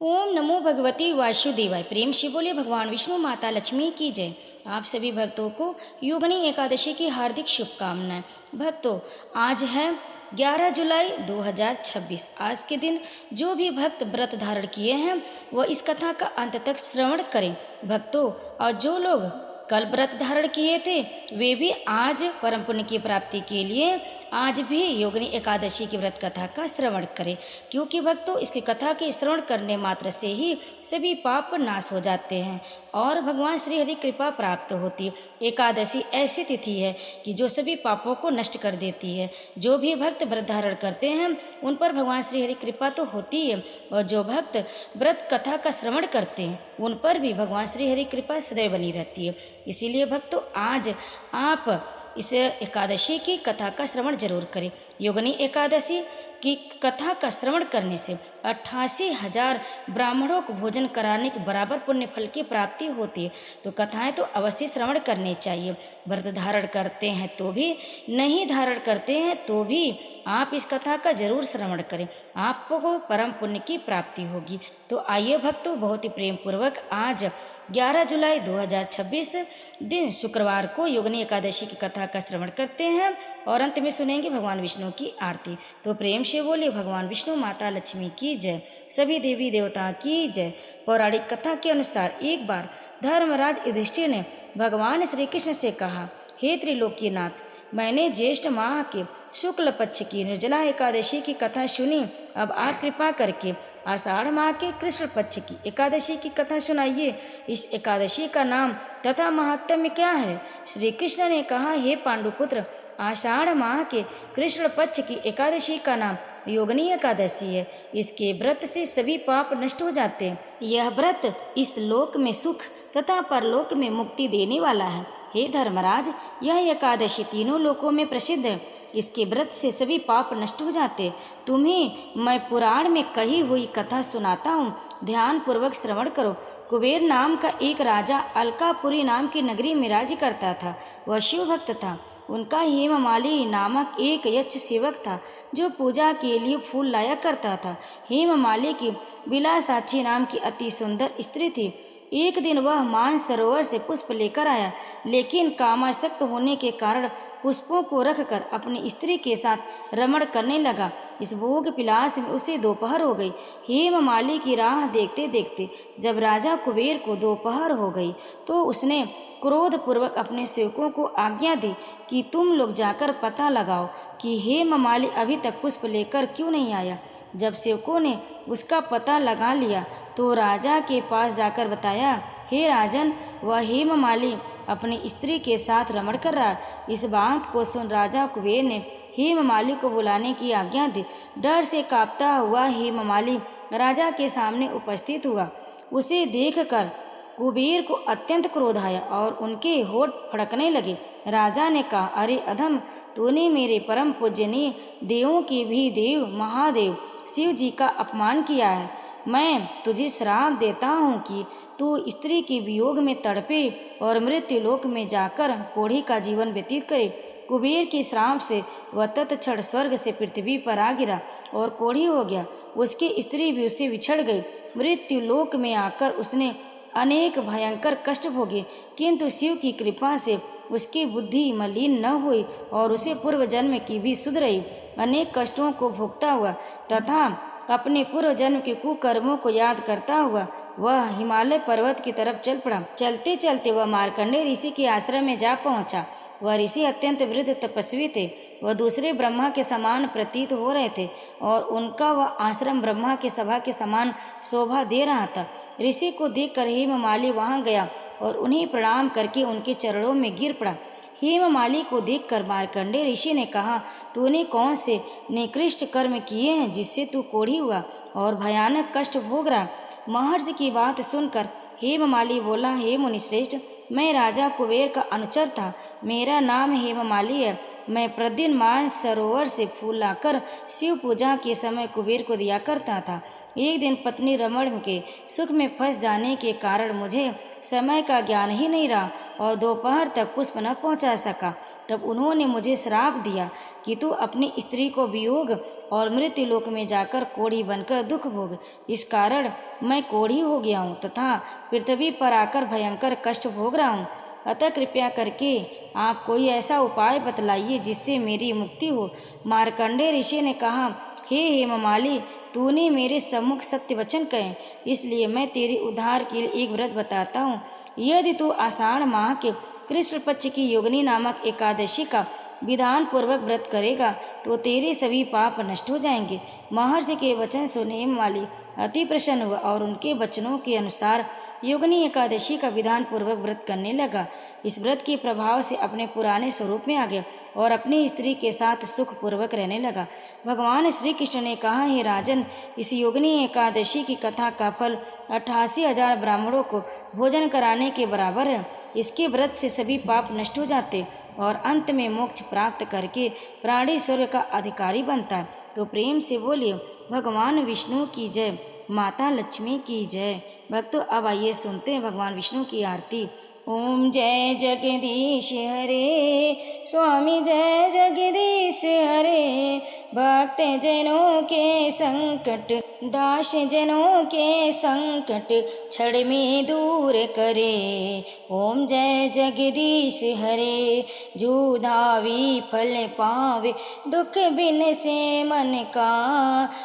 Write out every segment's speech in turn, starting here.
ओम नमो भगवती वासुदेवाय। प्रेम से बोले भगवान विष्णु माता लक्ष्मी की जय। आप सभी भक्तों को योगिनी एकादशी की हार्दिक शुभकामनाएं। भक्तों, आज है 11 जुलाई 2026। आज के दिन जो भी भक्त व्रत धारण किए हैं वह इस कथा का अंत तक श्रवण करें। भक्तों, और जो लोग कल व्रत धारण किए थे वे भी आज परम पुण्य की प्राप्ति के लिए आज भी योगिनी एकादशी की व्रत कथा का श्रवण करें, क्योंकि भक्तों इसकी कथा के श्रवण करने मात्र से ही सभी पाप नाश हो जाते हैं और भगवान श्री हरि कृपा प्राप्त होती है। एकादशी ऐसी तिथि है कि जो सभी पापों को नष्ट कर देती है। जो भी भक्त व्रत धारण करते हैं उन पर भगवान श्री हरि कृपा तो होती है, और जो भक्त व्रत कथा का श्रवण करते हैं उन पर भी भगवान श्री हरि कृपा सदैव बनी रहती है। इसीलिए भक्तों, आज आप इस एकादशी की कथा का श्रवण जरूर करें। योगिनी एकादशी की कथा का श्रवण करने से 88,000 ब्राह्मणों को भोजन कराने के बराबर पुण्य फल की प्राप्ति होती है। तो कथाएं तो अवश्य श्रवण करनी चाहिए। व्रत धारण करते हैं तो भी, नहीं धारण करते हैं तो भी आप इस कथा का जरूर श्रवण करें, आपको परम पुण्य की प्राप्ति होगी। तो आइए भक्तों, बहुत ही प्रेम पूर्वक आज 11 जुलाई 2026 दिन शुक्रवार को योगिनी एकादशी की कथा का श्रवण करते हैं और अंत में सुनेंगे भगवान विष्णु की आरती। तो प्रेम से बोले भगवान विष्णु माता लक्ष्मी की जय, सभी देवी देवता की जय। पौराणिक कथा के अनुसार एक बार धर्मराज युधिष्ठिर ने भगवान श्री कृष्ण से कहा, हे त्रिलोकीनाथ, मैंने ज्येष्ठ माह के शुक्ल पक्ष की निर्जला एकादशी की कथा सुनी। अब आप कृपा करके आषाढ़ माह के कृष्ण पक्ष की एकादशी की कथा सुनाइए। इस एकादशी का नाम तथा महात्म्य क्या है? श्री कृष्ण ने कहा, हे पांडुपुत्र, आषाढ़ माह के कृष्ण पक्ष की एकादशी का नाम योगिनी एकादशी है। इसके व्रत से सभी पाप नष्ट हो जाते हैं। यह व्रत इस लोक में सुख तथा परलोक में मुक्ति देने वाला है। हे धर्मराज, यह एकादशी तीनों लोकों में प्रसिद्ध है। इसके व्रत से सभी पाप नष्ट हो जाते। तुम्हें मैं पुराण में कही हुई कथा सुनाता हूँ, ध्यान पूर्वक श्रवण करो। कुबेर नाम का एक राजा अलकापुरी नाम की नगरी में राज्य करता था। वह शिव भक्त था। उनका हेममाली नामक एक यक्ष सेवक था जो पूजा के लिए फूल लाया करता था। हेममाली की बिलासाक्षी नाम की अति सुंदर स्त्री थी। एक दिन वह मानस सरोवर से पुष्प लेकर आया, लेकिन कामासक्त होने के कारण पुष्पों को रखकर अपनी स्त्री के साथ रमण करने लगा। इस भोग पिलास में उसे दोपहर हो गई। हेममाली की राह देखते देखते जब राजा कुबेर को दोपहर हो गई तो उसने क्रोधपूर्वक अपने सेवकों को आज्ञा दी कि तुम लोग जाकर पता लगाओ कि हेममाली अभी तक पुष्प लेकर क्यों नहीं आया। जब सेवकों ने उसका पता लगा लिया तो राजा के पास जाकर बताया, हे राजन, वह हेममाली अपनी स्त्री के साथ रमण कर रहा। इस बात को सुन राजा कुबेर ने हेममाली को बुलाने की आज्ञा दी। डर से कांपता हुआ हेममाली राजा के सामने उपस्थित हुआ। उसे देखकर कुबेर को अत्यंत क्रोध आया और उनके होठ फड़कने लगे। राजा ने कहा, अरे अधम, तूने मेरे परम पूजनीय देवों के भी देव महादेव शिव जी का अपमान किया है। मैं तुझे श्राप देता हूँ कि तू स्त्री के वियोग में तड़पे और मृत्यु लोक में जाकर कोढ़ी का जीवन व्यतीत करे। कुबेर के श्राप से वह तत्क्षण स्वर्ग से पृथ्वी पर आ गिरा और कोढ़ी हो गया। उसकी स्त्री भी उससे बिछड़ गई। मृत्यु लोक में आकर उसने अनेक भयंकर कष्ट भोगे, किंतु शिव की कृपा से उसकी बुद्धि मलिन न हुई और उसे पूर्व जन्म की भी सुध रही। अनेक कष्टों को भोगता हुआ तथा अपने पूर्व जन्म के कुकर्मों को याद करता हुआ वह हिमालय पर्वत की तरफ चल पड़ा। चलते चलते वह मार्कंडेय ऋषि के आश्रम में जा पहुंचा। वह ऋषि अत्यंत वृद्ध तपस्वी थे। वह दूसरे ब्रह्मा के समान प्रतीत हो रहे थे और उनका वह आश्रम ब्रह्मा के सभा के समान शोभा दे रहा था। ऋषि को देखकर हेममाली वहां गया और उन्हें प्रणाम करके उनके चरणों में गिर पड़ा। हेममाली को देखकर मार्कंडेय ऋषि ने कहा, तूने कौन से निकृष्ट कर्म किए हैं जिससे तू कोढ़ी हुआ और भयानक कष्ट भोग रहा? महर्षि की बात सुनकर हेममाली बोला, हे मुनिश्रेष्ठ, मैं राजा कुबेर का अनुचर था। मेरा नाम हेममाली है। मैं प्रतिदिन मानस सरोवर से फूल लाकर शिव पूजा के समय कुबेर को दिया करता था। एक दिन पत्नी रमण के सुख में फंस जाने के कारण मुझे समय का ज्ञान ही नहीं रहा और दोपहर तक पुष्प न पहुंचा सका। तब उन्होंने मुझे श्राप दिया कि तू अपनी स्त्री को वियोग और मृत्यु लोक में जाकर कोढ़ी बनकर दुख भोग। इस कारण मैं कोढ़ी हो गया हूँ तथा पृथ्वी पर आकर भयंकर कष्ट भोग रहा हूँ। अतः कृपया करके आप कोई ऐसा उपाय बतलाइए जिससे मेरी मुक्ति हो। मार्कंडेय ऋषि ने कहा, हे हेममाली, तूने मेरे सम्मुख सत्य वचन कहे, इसलिए मैं तेरे उद्धार के लिए एक व्रत बताता हूँ। यदि तू आषाढ़ माह के कृष्ण पक्ष की योगिनी नामक एकादशी का विधान पूर्वक व्रत करेगा तो तेरे सभी पाप नष्ट हो जाएंगे। महर्षि के वचन सुने हेममाली अति प्रसन्न हुआ और उनके वचनों के अनुसार योगिनी एकादशी का विधान पूर्वक व्रत करने लगा। इस व्रत के प्रभाव से अपने पुराने स्वरूप में आ गया और अपनी स्त्री के साथ सुख पूर्वक रहने लगा। भगवान श्री कृष्ण ने कहा, हे राजन, इस योगिनी एकादशी की कथा का फल 88,000 ब्राह्मणों को भोजन कराने के बराबर है। इसके व्रत से सभी पाप नष्ट हो जाते और अंत में मोक्ष प्राप्त करके प्राणी स्वर्ग का अधिकारी बनता है। तो प्रेम से बोलिए भगवान विष्णु की जय, माता लक्ष्मी की जय। भक्तों, अब आइए सुनते हैं भगवान विष्णु की आरती। ओम जय जगदीश हरे, स्वामी जय जगदीश हरे। भक्त जनों के संकट, दास जनों के संकट क्षण में दूर करे। ओम जय जगदीश हरे, जो धावी फल पावे, दुख बिन से मन का,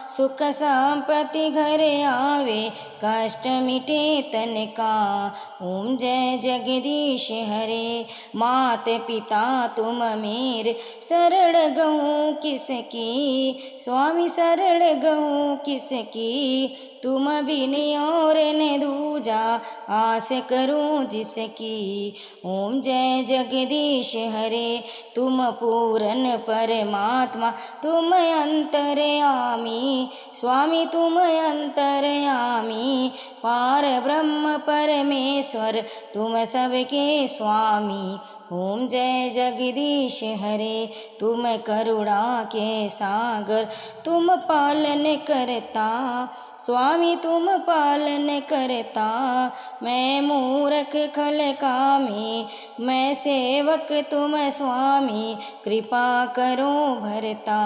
सुख संपत्ति घर आवे, कष्ट मिटे तन का। ओम जय जगदीश हरे, मात पिता तुम मेरे, शरण गऊँ किसकी, स्वामी शरण गऊँ किसकी, तुम बिन और न दूजा, आस करूं जिसकी। ओम जय जगदीश हरे, तुम पूरन परमात्मा, तुम अंतर्यामी, स्वामी तुम अंतर्यामी, पार ब्रह्म परमेश्वर, तुम सबके स्वामी। ओम जय जगदीश हरे, तुम करुणा के सागर, तुम पालन करता, स्वामी तुम पालन करता। मैं मूर्ख खल कामी, मैं सेवक तुम स्वामी, कृपा करो भरता।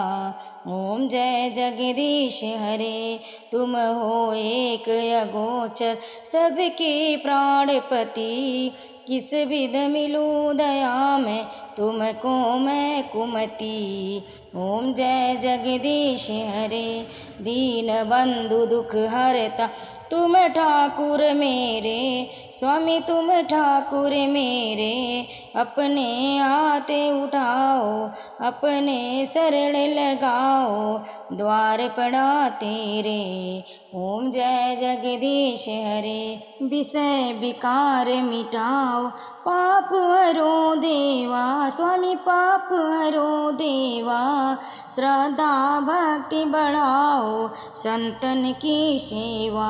ओम जय जगदीश हरे, तुम हो एक अगोचर, सबके प्राणपति, किस विध मिलूं दया में, तुमको मैं कुमति। ओम जय जगदीश हरे, दीन बंधु दुख हरता, तुम ठाकुर मेरे, स्वामी तुम ठाकुर मेरे। अपने हाथ उठाओ, अपने शरण लगाओ, द्वार पड़ा तेरे। ओम जय जगदीश हरे, विषय विकार मिटाओ, पाप हरो देवा, स्वामी पाप हरो देवा। श्रद्धा भक्ति बढ़ाओ, संतन की सेवा।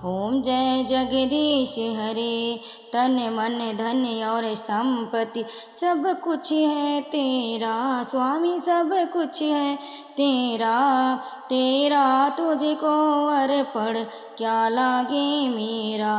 ओम जय जगदीश हरे, तन मन धन और संपत्ति सब कुछ है तेरा, स्वामी सब कुछ है तेरा। तेरा तुझको अर्पण, क्या लागे मेरा।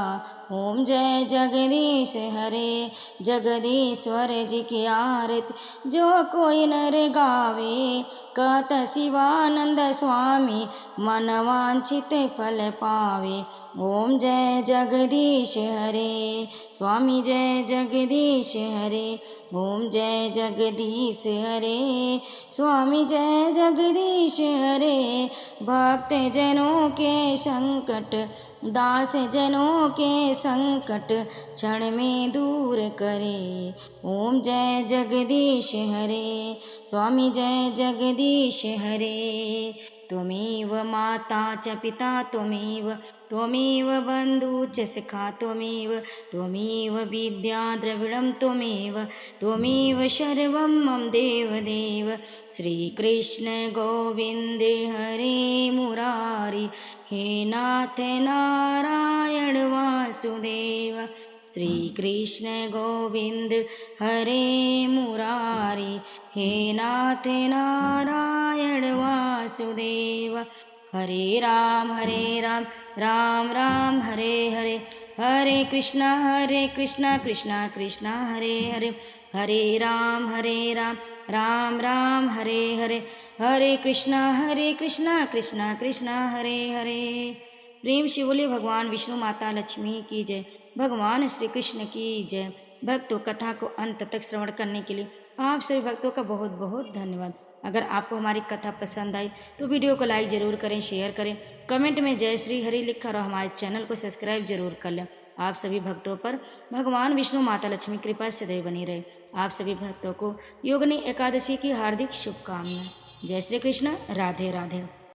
ओम जय जगदीश हरे, जगदीश्वर जी की आरती जो कोई नर गावे, कहत शिवानंद स्वामी, मन वांछित फल पावे। ओम जय जगदीश हरे, स्वामी जय जगदीश हरे। ओम जय जगदीश हरे, स्वामी जय जगदीश हरे। भक्त जनों के संकट, दास जनों के संकट क्षण में दूर करे। ओम जय जगदीश हरे, स्वामी जय जगदीश हरे। त्वमेव माता च पिता त्वमेव, त्वमेव बन्धु च सखा त्वमेव, त्वमेव विद्या द्रविणं त्वमेव, त्वमेव सर्वं मम देवदेव। श्रीकृष्ण गोविन्द हरे मुरारी, हे नाथ नारायण वासुदेव। श्री कृष्ण गोविंद हरे मुरारी, हे नाथ नारायण वासुदेव। हरे राम राम राम हरे हरे, हरे कृष्णा कृष्णा कृष्णा हरे हरे, हरे राम राम राम हरे हरे, हरे कृष्णा कृष्णा कृष्णा हरे हरे। प्रेम से बोले भगवान विष्णु माता लक्ष्मी की जय, भगवान श्री कृष्ण की जय। भक्तों, कथा को अंत तक श्रवण करने के लिए आप सभी भक्तों का बहुत बहुत धन्यवाद। अगर आपको हमारी कथा पसंद आई तो वीडियो को लाइक ज़रूर करें, शेयर करें, कमेंट में जय श्री हरि लिखकर और हमारे चैनल को सब्सक्राइब जरूर कर लें। आप सभी भक्तों पर भगवान विष्णु माता लक्ष्मी कृपा सदैव बनी रहे। आप सभी भक्तों को योगिनी एकादशी की हार्दिक शुभकामनाएं। जय श्री कृष्ण, राधे राधे।